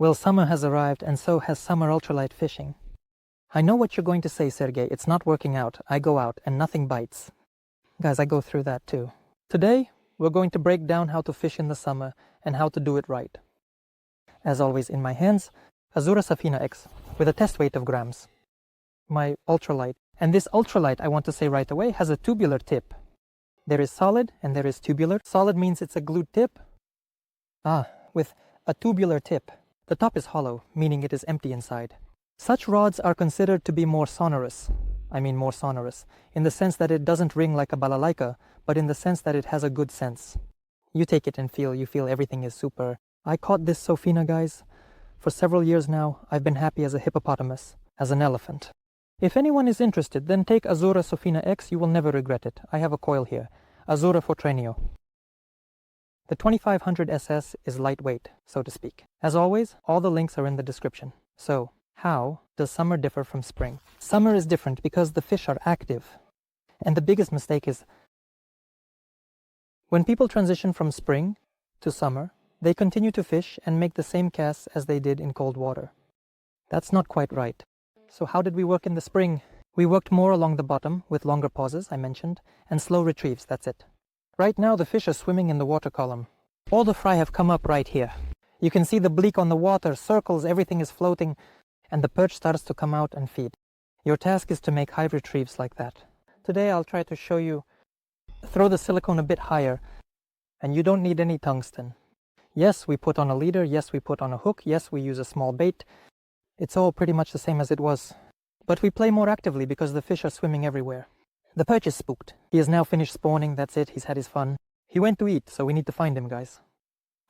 Well, summer has arrived, and so has summer ultralight fishing. I know what you're going to say, Sergey. It's not working out. I go out, and nothing bites. Guys, I go through that too. Today, we're going to break down how to fish in the summer and how to do it right. As always, in my hands, Azura Safina X with a test weight of grams. My ultralight. And this ultralight, I want to say right away, has a tubular tip. There is solid and there is tubular. Solid means it's a glued tip. With a tubular tip. The top is hollow, meaning it is empty inside. Such rods are considered to be more sonorous. More sonorous, in the sense that it doesn't ring like a balalaika, but in the sense that it has a good sense. You take it and you feel everything is super. I caught this Sofina, guys. For several years now, I've been happy as a hippopotamus, as an elephant. If anyone is interested, then take Azura Sofina X, you will never regret it. I have a coil here, Azura Fortrenio. The 2500 SS is lightweight, so to speak. As always, all the links are in the description. So, how does summer differ from spring? Summer is different because the fish are active. And the biggest mistake is, when people transition from spring to summer, they continue to fish and make the same casts as they did in cold water. That's not quite right. So how did we work in the spring? We worked more along the bottom with longer pauses, I mentioned, and slow retrieves, that's it. Right now the fish are swimming in the water column. All the fry have come up right here. You can see the bleak on the water, circles, everything is floating, and the perch starts to come out and feed. Your task is to make high retrieves like that. Today I'll try to show you, throw the silicone a bit higher, and you don't need any tungsten. Yes, we put on a leader, yes, we put on a hook, yes, we use a small bait. It's all pretty much the same as it was. But we play more actively because the fish are swimming everywhere. The perch is spooked. He has now finished spawning, that's it, he's had his fun. He went to eat, so we need to find him, guys.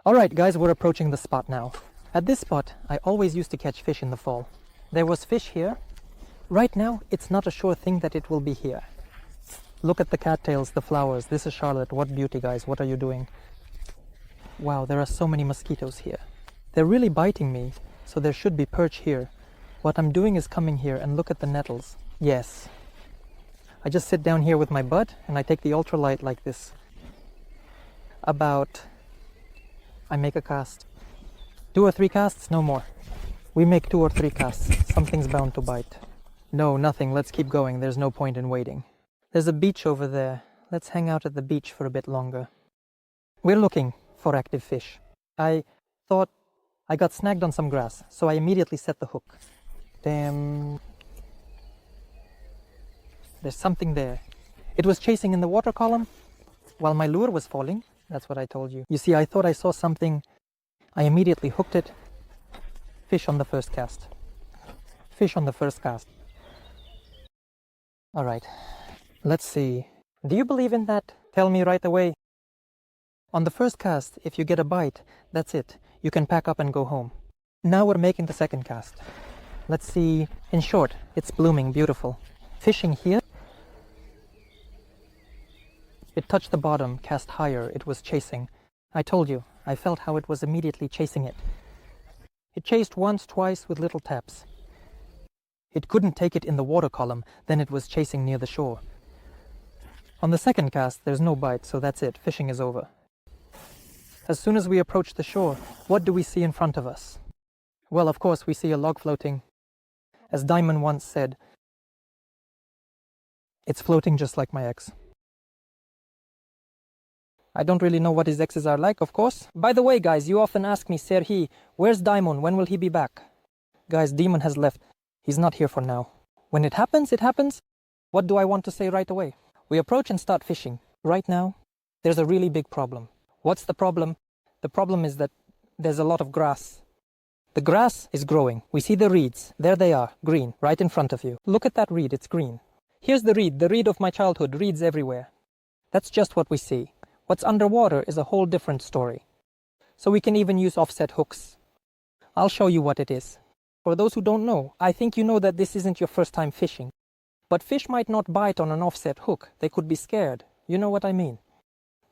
Alright guys, we're approaching the spot now. At this spot, I always used to catch fish in the fall. There was fish here. Right now, it's not a sure thing that it will be here. Look at the cattails, the flowers. This is Charlotte. What beauty, guys. What are you doing? Wow, there are so many mosquitoes here. They're really biting me, so there should be perch here. What I'm doing is coming here and look at the nettles. Yes. I just sit down here with my butt and I take the ultralight like this. I make a cast. 2 or 3 casts, no more. We make 2 or 3 casts. Something's bound to bite. No, nothing. Let's keep going. There's no point in waiting. There's a beach over there. Let's hang out at the beach for a bit longer. We're looking for active fish. I thought I got snagged on some grass, so I immediately set the hook. Damn. There's something there. It was chasing in the water column while my lure was falling. That's what I told you. You see, I thought I saw something. I immediately hooked it. Fish on the first cast. Fish on the first cast. Alright, let's see. Do you believe in that? Tell me right away. On the first cast, if you get a bite, that's it. You can pack up and go home. Now we're making the second cast. Let's see. In short, it's blooming, beautiful. Fishing here. It touched the bottom, cast higher, it was chasing. I told you, I felt how it was immediately chasing it. It chased once, twice with little taps. It couldn't take it in the water column, then it was chasing near the shore. On the second cast, there's no bite, so that's it, fishing is over. As soon as we approach the shore, what do we see in front of us? Well, of course, we see a log floating. As Diamond once said, it's floating just like my ex. I don't really know what his exes are like, of course. By the way, guys, you often ask me, Serhi, where's Diamond? When will he be back? Guys, Demon has left. He's not here for now. When it happens, it happens. What do I want to say right away? We approach and start fishing. Right now, there's a really big problem. What's the problem? The problem is that there's a lot of grass. The grass is growing. We see the reeds. There they are, green, right in front of you. Look at that reed, it's green. Here's the reed of my childhood, reeds everywhere. That's just what we see. What's underwater is a whole different story. So we can even use offset hooks. I'll show you what it is. For those who don't know, I think you know that this isn't your first time fishing. But fish might not bite on an offset hook. They could be scared. You know what I mean.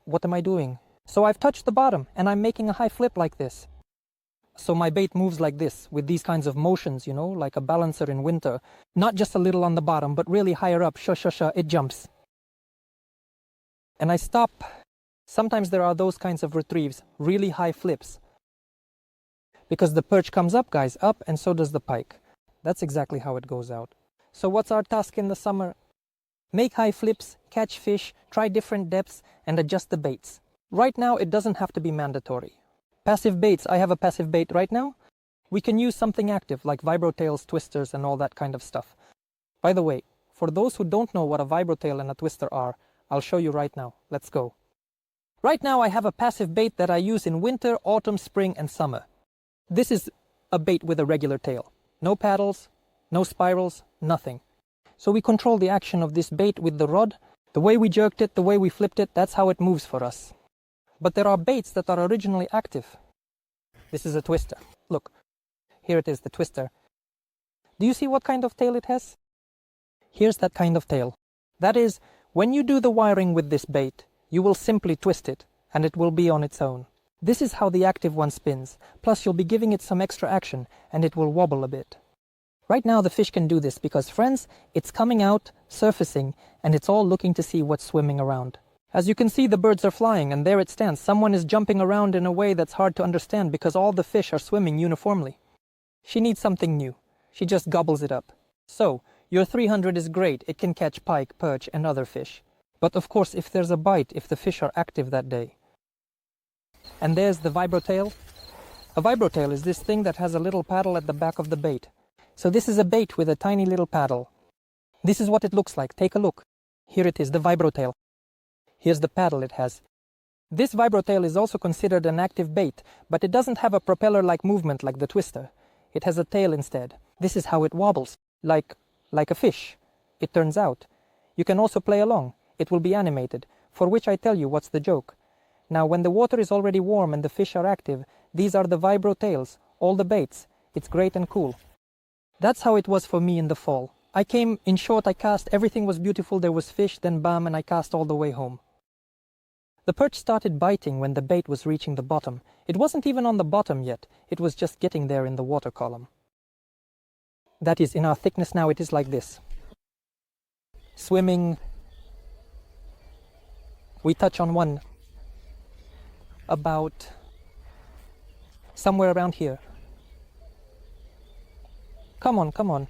What am I doing? So I've touched the bottom and I'm making a high flip like this. So my bait moves like this, with these kinds of motions, you know, like a balancer in winter. Not just a little on the bottom, but really higher up, it jumps. And I stop. Sometimes there are those kinds of retrieves, really high flips. Because the perch comes up, guys, up, and so does the pike. That's exactly how it goes out. So what's our task in the summer? Make high flips, catch fish, try different depths, and adjust the baits. Right now, it doesn't have to be mandatory. Passive baits, I have a passive bait right now. We can use something active like vibrotails, twisters, and all that kind of stuff. By the way, for those who don't know what a vibrotail and a twister are, I'll show you right now. Let's go. Right now I have a passive bait that I use in winter, autumn, spring, and summer. This is a bait with a regular tail. No paddles, no spirals, nothing. So we control the action of this bait with the rod. The way we jerked it, the way we flipped it, that's how it moves for us. But there are baits that are originally active. This is a twister. Look, here it is, the twister. Do you see what kind of tail it has? Here's that kind of tail. That is, when you do the wiring with this bait, you will simply twist it, and it will be on its own. This is how the active one spins, plus you'll be giving it some extra action, and it will wobble a bit. Right now the fish can do this because, friends, it's coming out, surfacing, and it's all looking to see what's swimming around. As you can see, the birds are flying, and there it stands. Someone is jumping around in a way that's hard to understand because all the fish are swimming uniformly. She needs something new. She just gobbles it up. So, your 300 is great. It can catch pike, perch, and other fish. But of course, if there's a bite, if the fish are active that day. And there's the vibrotail. A vibrotail is this thing that has a little paddle at the back of the bait. So this is a bait with a tiny little paddle. This is what it looks like. Take a look. Here it is, the vibrotail. Here's the paddle it has. This vibrotail is also considered an active bait, but it doesn't have a propeller-like movement like the twister. It has a tail instead. This is how it wobbles, like a fish. It turns out. You can also play along. It will be animated, for which I tell you what's the joke. Now, when the water is already warm and the fish are active, these are the vibrotails, all the baits. It's great and cool. That's how it was for me in the fall. I came, in short, I cast, everything was beautiful, there was fish, then bam, and I cast all the way home. The perch started biting when the bait was reaching the bottom. It wasn't even on the bottom yet, it was just getting there in the water column. That is, in our thickness now, it is like this. Swimming. We touch on one about somewhere around here. Come on, come on.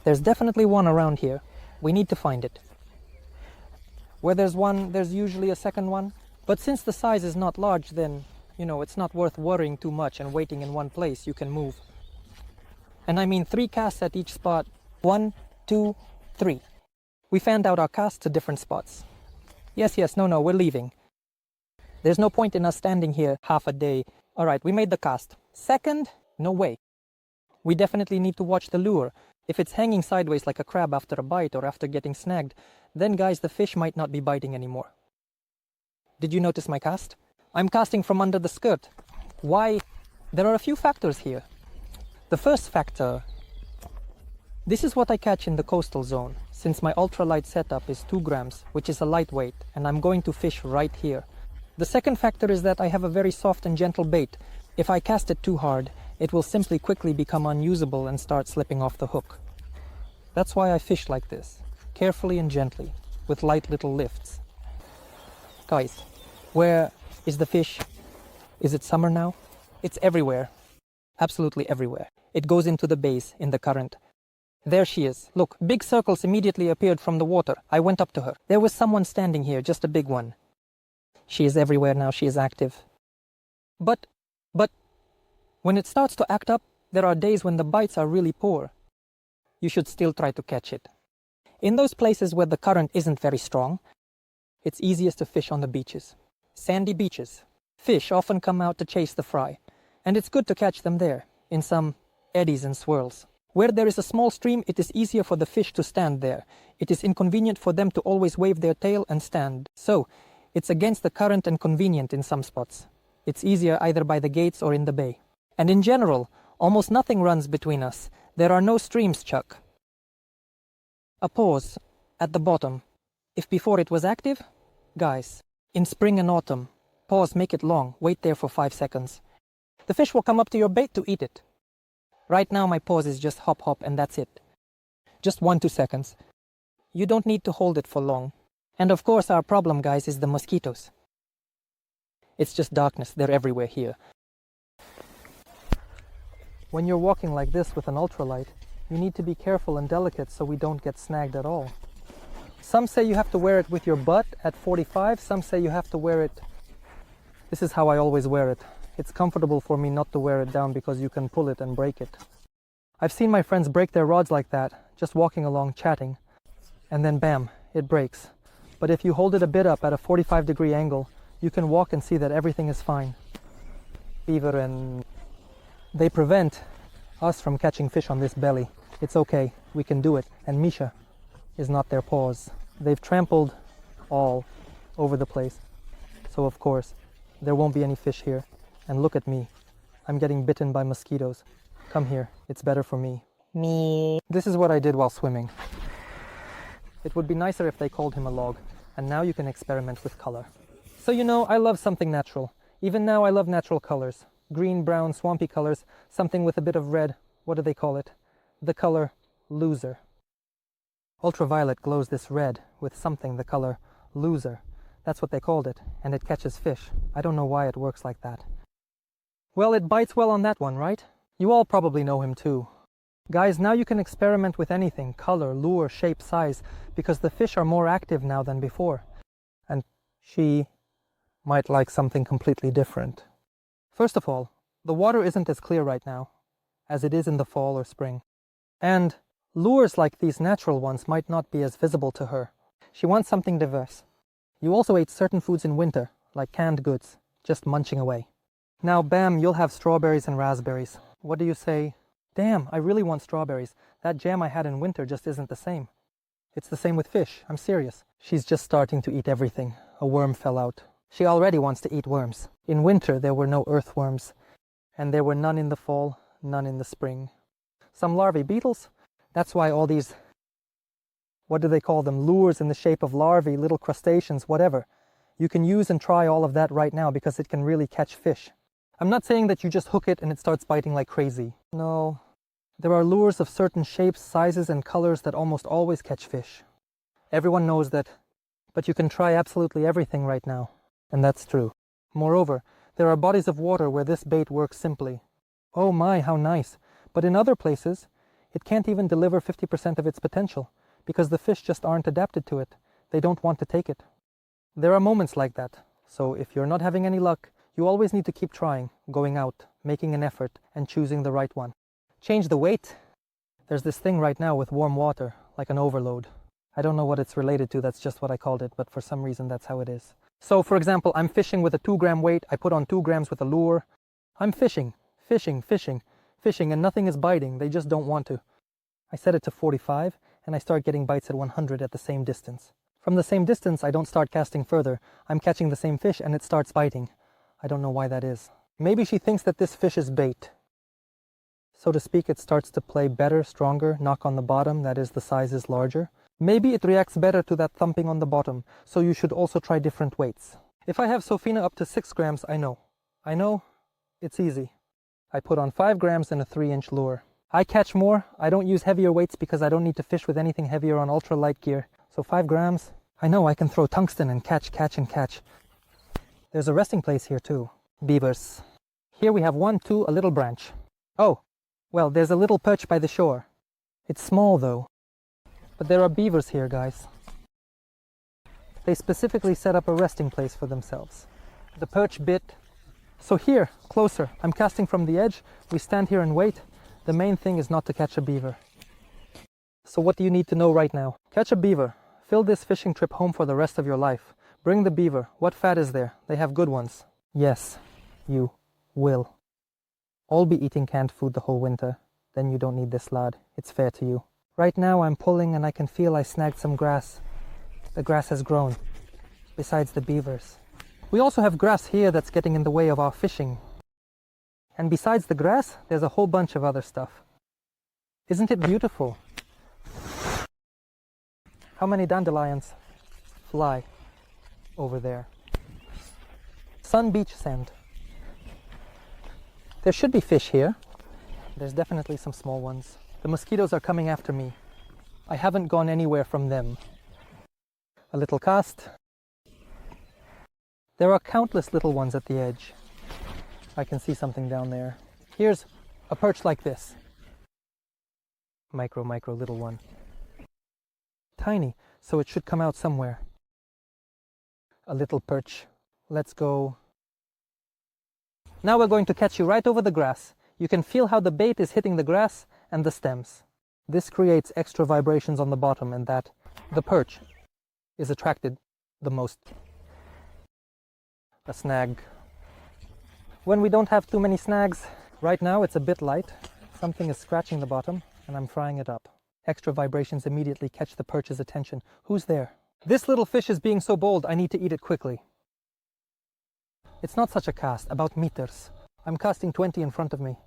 There's definitely one around here. We need to find it. Where there's one, there's usually a second one. But since the size is not large, then, it's not worth worrying too much and waiting in one place. You can move. And I mean 3 casts at each spot. 1, 2, 3. We fanned out our casts to different spots. Yes, no, we're leaving. There's no point in us standing here half a day. All right, we made the cast. Second, no way. We definitely need to watch the lure. If it's hanging sideways like a crab after a bite or after getting snagged, then guys, the fish might not be biting anymore. Did you notice my cast? I'm casting from under the skirt. Why? There are a few factors here. The first factor, this is what I catch in the coastal zone, since my ultralight setup is 2 grams, which is a lightweight, and I'm going to fish right here. The second factor is that I have a very soft and gentle bait. If I cast it too hard, it will simply quickly become unusable and start slipping off the hook. That's why I fish like this, carefully and gently, with light little lifts. Guys, where is the fish? Is it summer now? It's everywhere. Absolutely everywhere. It goes into the bays in the current. There she is. Look, big circles immediately appeared from the water. I went up to her. There was someone standing here, just a big one. She is everywhere now. She is active. But, when it starts to act up, there are days when the bites are really poor. You should still try to catch it. In those places where the current isn't very strong, it's easiest to fish on the beaches. Sandy beaches. Fish often come out to chase the fry, and it's good to catch them there, in some eddies and swirls. Where there is a small stream, it is easier for the fish to stand there. It is inconvenient for them to always wave their tail and stand. So, it's against the current and convenient in some spots. It's easier either by the gates or in the bay. And in general, almost nothing runs between us. There are no streams, Chuck. A pause at the bottom. If before it was active, guys, in spring and autumn, pause, make it long, wait there for 5 seconds. The fish will come up to your bait to eat it. Right now my pause is just hop hop and that's it. Just 1-2 seconds. You don't need to hold it for long. And of course our problem, guys, is the mosquitoes. It's just darkness. They're everywhere here. When you're walking like this with an ultralight, you need to be careful and delicate so we don't get snagged at all. Some say you have to wear it with your butt at 45, some say you have to wear it. This is how I always wear it. It's comfortable for me not to wear it down because you can pull it and break it. I've seen my friends break their rods like that, just walking along chatting, and then bam, it breaks. But if you hold it a bit up at a 45-degree angle, you can walk and see that everything is fine. Beaver and... They prevent us from catching fish on this belly. It's okay, we can do it. And Misha is not their paws. They've trampled all over the place. So of course, there won't be any fish here. And look at me. I'm getting bitten by mosquitoes. Come here, it's better for me. Me. This is what I did while swimming. It would be nicer if they called him a log. And now you can experiment with color. So you know, I love something natural. Even now I love natural colors. Green, brown, swampy colors, something with a bit of red. What do they call it? The color loser. Ultraviolet glows this red with something the color loser. That's what they called it, and it catches fish. I don't know why it works like that. Well, it bites well on that one, right? You all probably know him too. Guys, now you can experiment with anything, color, lure, shape, size, because the fish are more active now than before. And she might like something completely different. First of all, the water isn't as clear right now as it is in the fall or spring. And lures like these natural ones might not be as visible to her. She wants something diverse. You also ate certain foods in winter, like canned goods, just munching away. Now, bam, you'll have strawberries and raspberries. What do you say? Damn, I really want strawberries. That jam I had in winter just isn't the same. It's the same with fish, I'm serious. She's just starting to eat everything. A worm fell out. She already wants to eat worms. In winter, there were no earthworms, and there were none in the fall, none in the spring. Some larvae beetles, that's why all these, what do they call them, lures in the shape of larvae, little crustaceans, whatever. You can use and try all of that right now because it can really catch fish. I'm not saying that you just hook it and it starts biting like crazy. No, there are lures of certain shapes, sizes, and colors that almost always catch fish. Everyone knows that, but you can try absolutely everything right now. And that's true. Moreover, there are bodies of water where this bait works simply. Oh my, how nice. But in other places, it can't even deliver 50% of its potential because the fish just aren't adapted to it. They don't want to take it. There are moments like that. So if you're not having any luck, you always need to keep trying, going out, making an effort, and choosing the right one. Change the weight. There's this thing right now with warm water, like an overload. I don't know what it's related to, that's just what I called it, but for some reason that's how it is. So, for example, I'm fishing with a 2-gram weight, I put on 2 grams with a lure. I'm fishing, and nothing is biting, they just don't want to. I set it to 45, and I start getting bites at 100 at the same distance. From the same distance, I don't start casting further. I'm catching the same fish, and it starts biting. I don't know why that is. Maybe she thinks that this fish is bait. So to speak, it starts to play better, stronger, knock on the bottom, that is, the size is larger. Maybe it reacts better to that thumping on the bottom, so you should also try different weights. If I have Sofina up to 6 grams, I know, it's easy. I put on 5 grams and a 3-inch lure. I catch more, I don't use heavier weights because I don't need to fish with anything heavier on ultralight gear. So 5 grams, I know I can throw tungsten and catch. There's a resting place here too. Beavers. Here we have 1, 2, a little branch. Oh, well, there's a little perch by the shore. It's small though. But there are beavers here, guys. They specifically set up a resting place for themselves. The perch bit. So here, closer, I'm casting from the edge. We stand here and wait. The main thing is not to catch a beaver. So what do you need to know right now? Catch a beaver. Fill this fishing trip home for the rest of your life. Bring the beaver. What fat is there? They have good ones. Yes, you will. All be eating canned food the whole winter. Then you don't need this lad. It's fair to you. Right now I'm pulling and I can feel I snagged some grass. The grass has grown, besides the beavers. We also have grass here that's getting in the way of our fishing. And besides the grass, there's a whole bunch of other stuff. Isn't it beautiful? How many dandelions fly over there? Sun beach sand. There should be fish here. There's definitely some small ones. The mosquitoes are coming after me. I haven't gone anywhere from them. A little cast. There are countless little ones at the edge. I can see something down there. Here's a perch like this. Micro little one. Tiny, so it should come out somewhere. A little perch. Let's go. Now we're going to catch you right over the grass. You can feel how the bait is hitting the grass and the stems. This creates extra vibrations on the bottom, and that the perch is attracted the most. A snag. When we don't have too many snags, right now it's a bit light. Something is scratching the bottom, and I'm frying it up. Extra vibrations immediately catch the perch's attention. Who's there? This little fish is being so bold, I need to eat it quickly. It's not such a cast, about meters. I'm casting 20 in front of me.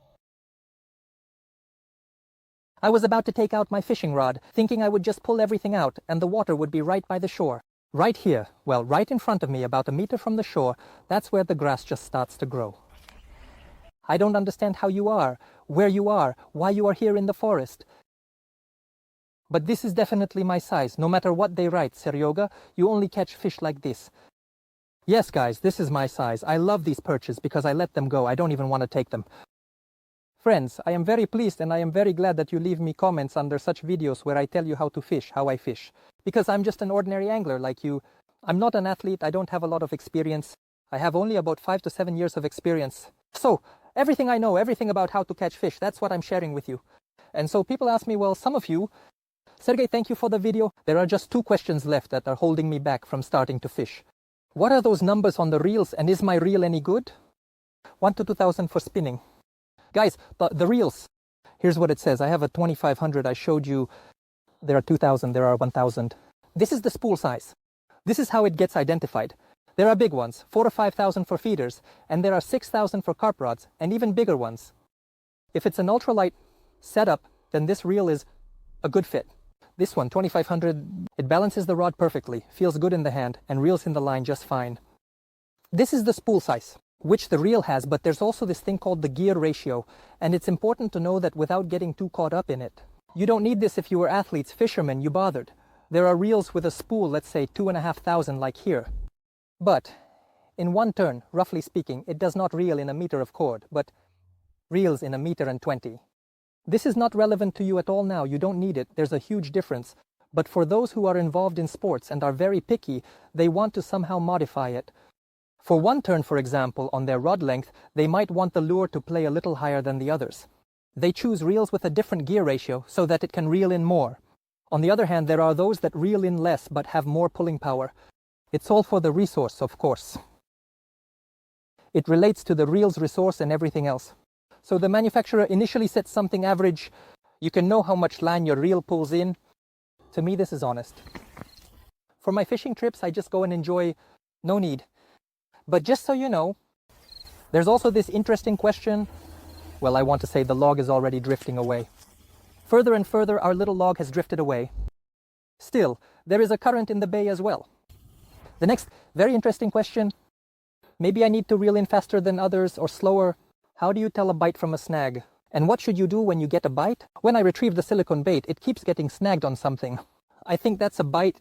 I was about to take out my fishing rod, thinking I would just pull everything out and the water would be right by the shore. Right here, well, right in front of me, about a meter from the shore, that's where the grass just starts to grow. I don't understand how you are, where you are, why you are here in the forest. But this is definitely my size. No matter what they write, Seryoga, you only catch fish like this. Yes, guys, this is my size. I love these perches because I let them go. I don't even want to take them. Friends, I am very pleased and I am very glad that you leave me comments under such videos where I tell you how to fish, how I fish. Because I'm just an ordinary angler like you. I'm not an athlete. I don't have a lot of experience. I have only about 5 to 7 years of experience. So, everything I know, everything about how to catch fish, that's what I'm sharing with you. And so people ask me, well, some of you, Sergey, thank you for the video. There are just 2 questions left that are holding me back from starting to fish. What are those numbers on the reels, and is my reel any good? 1 to 2,000 for spinning. Guys, the reels, here's what it says. I have a 2500. I showed you there are 2,000, there are 1,000. This is the spool size. This is how it gets identified. There are big ones, 4 to 5,000 for feeders, and there are 6,000 for carp rods, and even bigger ones. If it's an ultralight setup, then this reel is a good fit. This one, 2500, it balances the rod perfectly, feels good in the hand, and reels in the line just fine. This is the spool size, which the reel has, but there's also this thing called the gear ratio, and it's important to know that without getting too caught up in it. You don't need this if you were athletes, fishermen, you bothered. There are reels with a spool, let's say 2,500 like here. But in one turn, roughly speaking, it does not reel in a meter of cord, but reels in 1.20 meters. This is not relevant to you at all now. You don't need it. There's a huge difference. But for those who are involved in sports and are very picky, they want to somehow modify it. For one turn, for example, on their rod length, they might want the lure to play a little higher than the others. They choose reels with a different gear ratio so that it can reel in more. On the other hand, there are those that reel in less but have more pulling power. It's all for the resource, of course. It relates to the reel's resource and everything else. So the manufacturer initially sets something average. You can know how much line your reel pulls in. To me, this is honest. For my fishing trips, I just go and enjoy. No need. But just so you know, there's also this interesting question. Well, I want to say the log is already drifting away. Further and further, our little log has drifted away. Still, there is a current in the bay as well. The next very interesting question. Maybe I need to reel in faster than others or slower. How do you tell a bite from a snag? And what should you do when you get a bite? When I retrieve the silicone bait, it keeps getting snagged on something. I think that's a bite,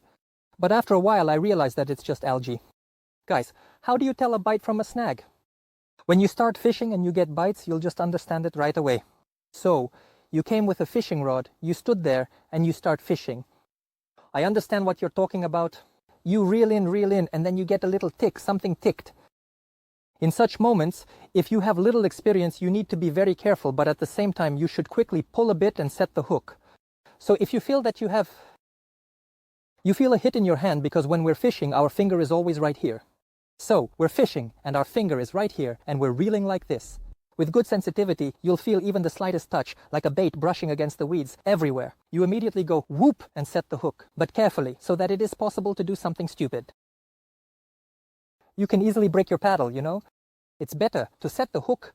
but after a while I realize that it's just algae. Guys, how do you tell a bite from a snag? When you start fishing and you get bites, you'll just understand it right away. So, you came with a fishing rod, you stood there, and you start fishing. I understand what you're talking about. You reel in, and then you get a little tick, something ticked. In such moments, if you have little experience, you need to be very careful, but at the same time, you should quickly pull a bit and set the hook. So if you feel that you feel a hit in your hand, because when we're fishing, our finger is always right here. So we're fishing, and our finger is right here, and we're reeling like this. With good sensitivity, you'll feel even the slightest touch, like a bait brushing against the weeds, everywhere. You immediately go whoop and set the hook, but carefully, so that it is possible to do something stupid. You can easily break your paddle, you know? It's better to set the hook.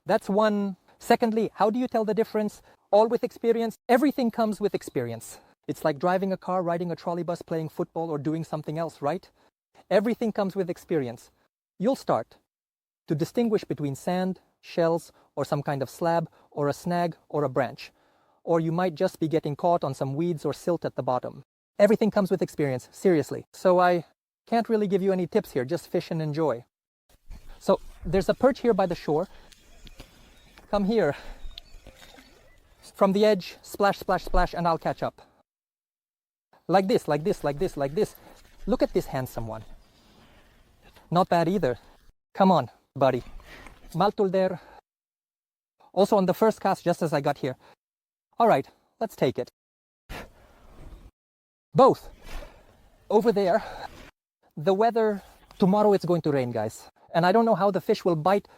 That's one. Secondly, how do you tell the difference? All with experience. Everything comes with experience. It's like driving a car, riding a trolley bus, playing football, or doing something else, right? Everything comes with experience. You'll start to distinguish between sand, shells, or some kind of slab, or a snag, or a branch. Or you might just be getting caught on some weeds or silt at the bottom. Everything comes with experience, seriously. So I Can't really give you any tips here, just fish and enjoy. So there's a perch here by the shore. Come here. From the edge, splash, splash, splash, and I'll catch up. Like this, like this, like this, like this. Look at this handsome one. Not bad either. Come on, buddy. Maltulder. Also on the first cast, just as I got here. All right, let's take it. Both. Over there. The weather, tomorrow it's going to rain, guys. And I don't know how the fish will bite.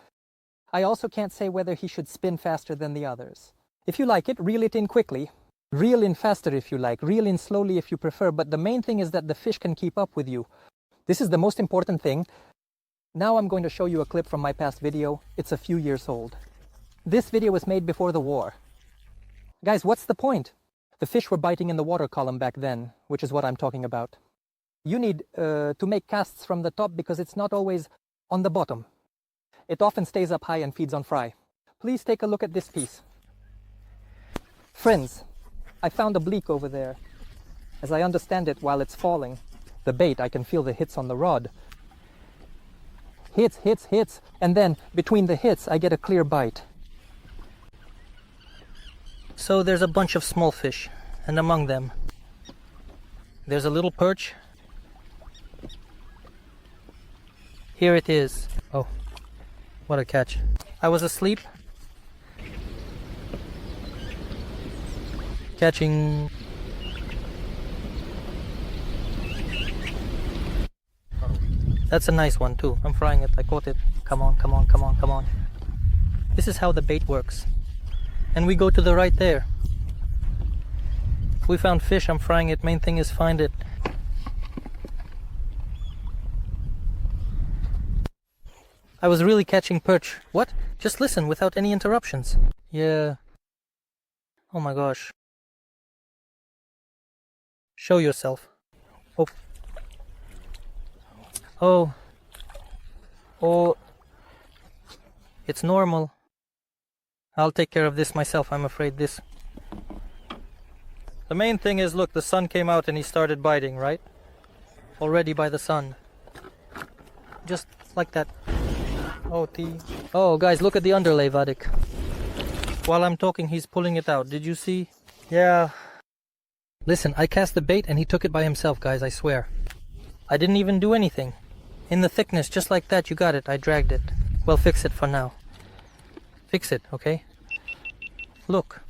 I also can't say whether he should spin faster than the others. If you like it, reel it in quickly. Reel in faster if you like. Reel in slowly if you prefer. But the main thing is that the fish can keep up with you. This is the most important thing. Now I'm going to show you a clip from my past video. It's a few years old. This video was made before the war. Guys, what's the point? The fish were biting in the water column back then, which is what I'm talking about. You need to make casts from the top because it's not always on the bottom. It often stays up high and feeds on fry. Please take a look at this piece. Friends, I found a bleak over there. As I understand it, while it's falling, the bait, I can feel the hits on the rod. Hits, hits, hits, and then between the hits, I get a clear bite. So there's a bunch of small fish, and among them, there's a little perch. Here it is. Oh, what a catch. I was asleep, catching That's a nice one too. I'm frying it. I caught it. Come on, come on, come on, come on. This is how the bait works. And we go to the right there. If we found fish, I'm frying it. Main thing is find it. I was really catching perch. What? Just listen without any interruptions. Yeah. Oh my gosh. Show yourself. Oh. Oh. Oh. It's normal. I'll take care of this myself, I'm afraid. This. The main thing is, look, the sun came out and he started biting, right? Already by the sun. Just like that. Oh, Oh, guys, look at the underlay, Vadik. While I'm talking, he's pulling it out. Did you see? Yeah. Listen, I cast the bait and he took it by himself, guys, I swear. I didn't even do anything. In the thickness, just like that, you got it. I dragged it. Well, fix it for now. Fix it, okay? Look.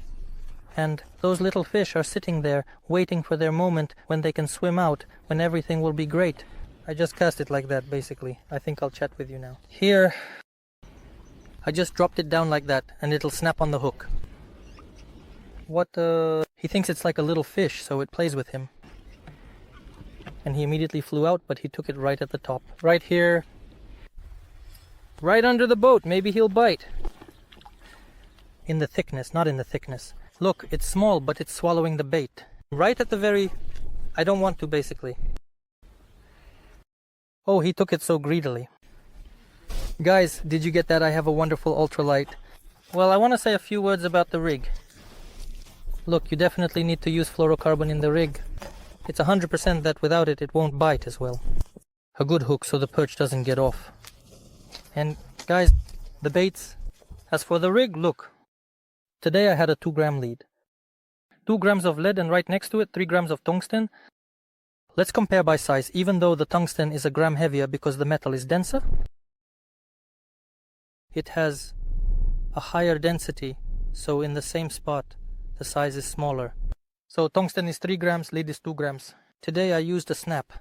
And those little fish are sitting there, waiting for their moment when they can swim out, when everything will be great. I just cast it like that, basically. I think I'll chat with you now. Here, I just dropped it down like that, and it'll snap on the hook. What, He thinks it's like a little fish, so it plays with him. And he immediately flew out, but he took it right at the top. Right here. Right under the boat. Maybe he'll bite. In the thickness, not in the thickness. Look, it's small, but it's swallowing the bait. Right at the very... I don't want to, basically. Oh, he took it so greedily. Guys, did you get that? I have a wonderful ultralight. Well, I want to say a few words about the rig. Look, you definitely need to use fluorocarbon in the rig. It's 100% that without it, it won't bite as well. A good hook so the perch doesn't get off. And guys, the baits. As for the rig, look. Today I had a 2-gram lead. 2 grams of lead and right next to it 3 grams of tungsten. Let's compare by size, even though the tungsten is a gram heavier because the metal is denser. It has a higher density, so in the same spot, the size is smaller. So tungsten is 3 grams, lead is 2 grams. Today I used a snap,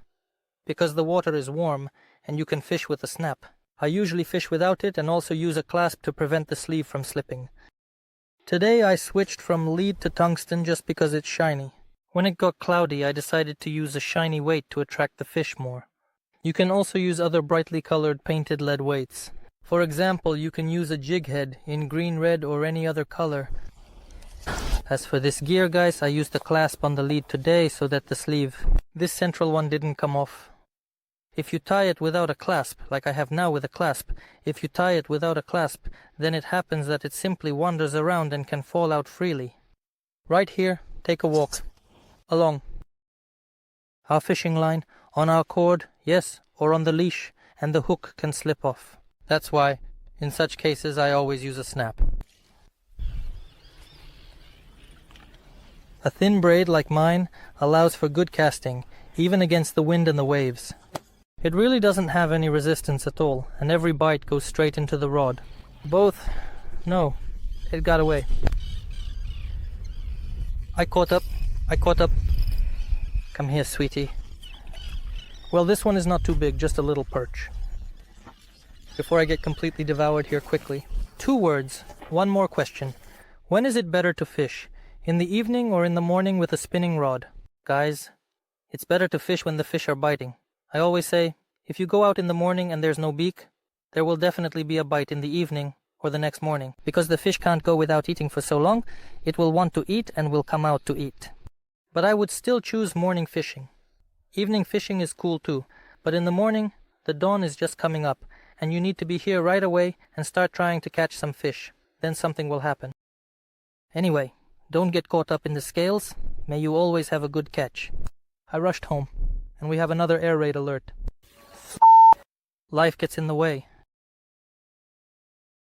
because the water is warm and you can fish with a snap. I usually fish without it and also use a clasp to prevent the sleeve from slipping. Today I switched from lead to tungsten just because it's shiny. When it got cloudy, I decided to use a shiny weight to attract the fish more. You can also use other brightly colored painted lead weights. For example, you can use a jig head in green, red, or any other color. As for this gear, guys, I used a clasp on the lead today so that the sleeve, this central one, didn't come off. If you tie it without a clasp, like I have now with a clasp, if you tie it without a clasp, then it happens that it simply wanders around and can fall out freely. Right here, take a walk. Along. Our fishing line, On our cord, yes, or on the leash, and the hook can slip off. That's why, in such cases, I always use a snap. A thin braid like mine allows for good casting, even against the wind and the waves. It really doesn't have any resistance at all, and every bite goes straight into the rod. No, it got away. I caught up. Come here, sweetie. Well, this one is not too big, just a little perch. Before I get completely devoured here quickly, 2 words, 1 more question. When is it better to fish? In the evening or in the morning with a spinning rod? Guys, it's better to fish when the fish are biting. I always say, if you go out in the morning and there's no beak, there will definitely be a bite in the evening or the next morning. Because the fish can't go without eating for so long, it will want to eat and will come out to eat. But I would still choose morning fishing. Evening fishing is cool too, but in the morning, the dawn is just coming up, and you need to be here right away and start trying to catch some fish. Then something will happen. Anyway, don't get caught up in the scales. May you always have a good catch. I rushed home, and we have another air raid alert. Life gets in the way.